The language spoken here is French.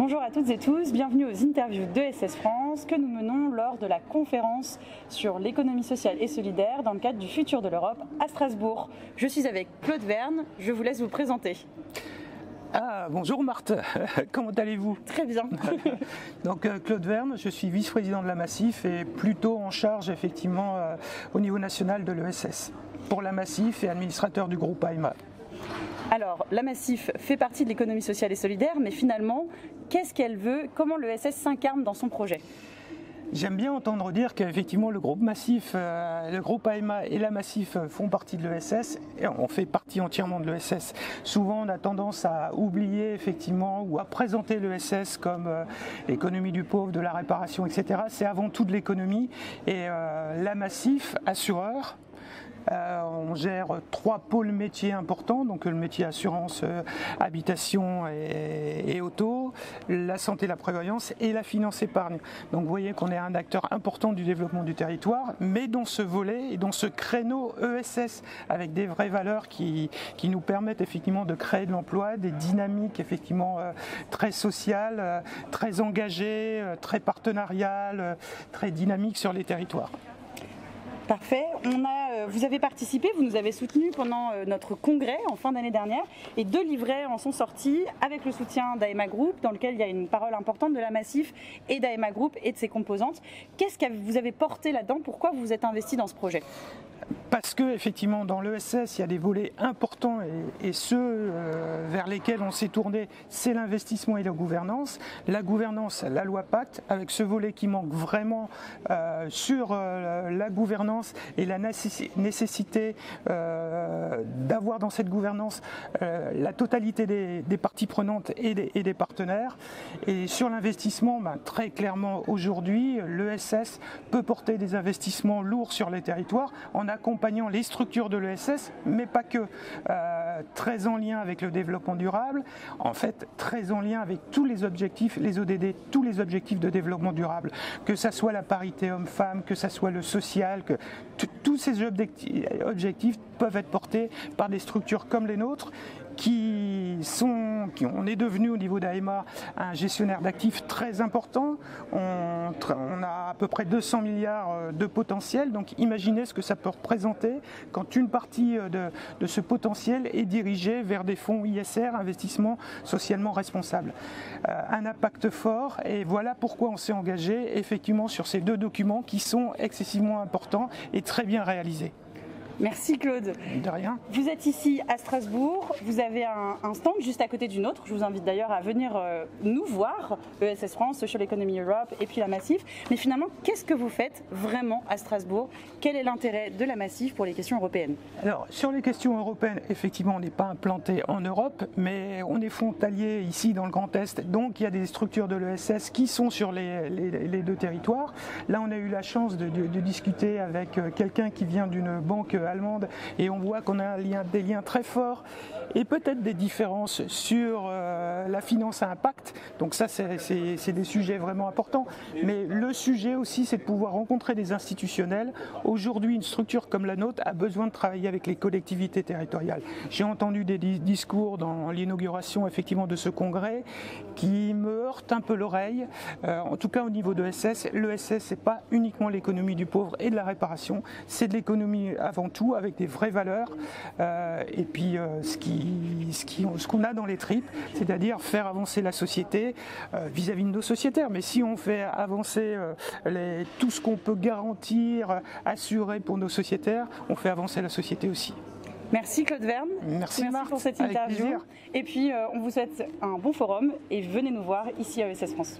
Bonjour à toutes et tous, bienvenue aux interviews d'ESS France que nous menons lors de la conférence sur l'économie sociale et solidaire dans le cadre du futur de l'Europe à Strasbourg. Je suis avec Claude Verne, je vous laisse vous présenter. Bonjour Marthe, comment allez-vous? Très bien. Donc Claude Verne, je suis vice-président de la Massif et plutôt en charge effectivement au niveau national de l'ESS pour la Massif et administrateur du groupe AEMA. Alors, la Massif fait partie de l'économie sociale et solidaire, mais finalement, qu'est-ce qu'elle veut? Comment l'ESS s'incarne dans son projet? J'aime bien entendre dire qu'effectivement le groupe Massif, le groupe AEMA et la Massif font partie de l'ESS et on fait partie entièrement de l'ESS. Souvent on a tendance à oublier effectivement ou à présenter l'ESS comme l'économie du pauvre, de la réparation, etc. C'est avant tout de l'économie et la Massif, assureur. On gère 3 pôles métiers importants, donc le métier assurance, habitation et auto, la santé, la prévoyance et la finance épargne. Donc vous voyez qu'on est un acteur important du développement du territoire, mais dans ce volet et dans ce créneau ESS avec des vraies valeurs qui nous permettent effectivement de créer de l'emploi, des dynamiques effectivement très sociales, très engagées, très partenariales, très dynamiques sur les territoires. Parfait. Vous avez participé, vous nous avez soutenus pendant notre congrès en fin d'année dernière et 2 livrets en sont sortis avec le soutien d'AEMA Group dans lequel il y a une parole importante de la Massif et d'AEMA Group et de ses composantes. Qu'est-ce que vous avez porté là-dedans? Pourquoi vous vous êtes investi dans ce projet? Parce que effectivement dans l'ESS il y a des volets importants et ceux vers lesquels on s'est tourné, c'est l'investissement et la gouvernance. La gouvernance, la loi Pacte, avec ce volet qui manque vraiment sur la gouvernance et la nécessité d'avoir dans cette gouvernance la totalité des parties prenantes et des partenaires. Et sur l'investissement, très clairement aujourd'hui, l'ESS peut porter des investissements lourds sur les territoires en accompagnant les structures de l'ESS, mais pas que, très en lien avec le développement durable, en fait très en lien avec tous les objectifs, les ODD, tous les objectifs de développement durable, que ça soit la parité homme-femme, que ça soit le social, que tous ces objectifs peuvent être portés par des structures comme les nôtres, on est devenu au niveau d'AEMA un gestionnaire d'actifs très important. On a à peu près 200 milliards de potentiel, donc imaginez ce que ça peut représenter quand une partie de ce potentiel est dirigée vers des fonds ISR, investissements socialement responsables. Un impact fort et voilà pourquoi on s'est engagé effectivement sur ces 2 documents qui sont excessivement importants et très bien réalisés. Merci Claude. De rien. Vous êtes ici à Strasbourg, vous avez un stand juste à côté du nôtre. Je vous invite d'ailleurs à venir nous voir, ESS France, Social Economy Europe et puis la Massif. Mais finalement, qu'est-ce que vous faites vraiment à Strasbourg? Quel est l'intérêt de la Massif pour les questions européennes? Alors, sur les questions européennes, effectivement, on n'est pas implanté en Europe, mais on est frontalier ici dans le Grand Est. Donc, il y a des structures de l'ESS qui sont sur les 2 territoires. Là, on a eu la chance de discuter avec quelqu'un qui vient d'une banque allemande et on voit qu'on a des liens très forts et peut-être des différences sur la finance à impact. Donc ça c'est des sujets vraiment importants, mais le sujet aussi c'est de pouvoir rencontrer des institutionnels. Aujourd'hui une structure comme la nôtre a besoin de travailler avec les collectivités territoriales. J'ai entendu des discours dans l'inauguration effectivement de ce congrès qui me heurtent un peu l'oreille, en tout cas au niveau de l'ESS. L'ESS c'est pas uniquement l'économie du pauvre et de la réparation, c'est de l'économie avant tout avec des vraies valeurs et puis ce qu'on a dans les tripes, c'est-à-dire faire avancer la société vis-à-vis de nos sociétaires. Mais si on fait avancer tout ce qu'on peut garantir, assurer pour nos sociétaires, on fait avancer la société aussi. Merci Claude Verne. Merci Marc, pour cette interview. Et puis on vous souhaite un bon forum et venez nous voir ici à ESS France.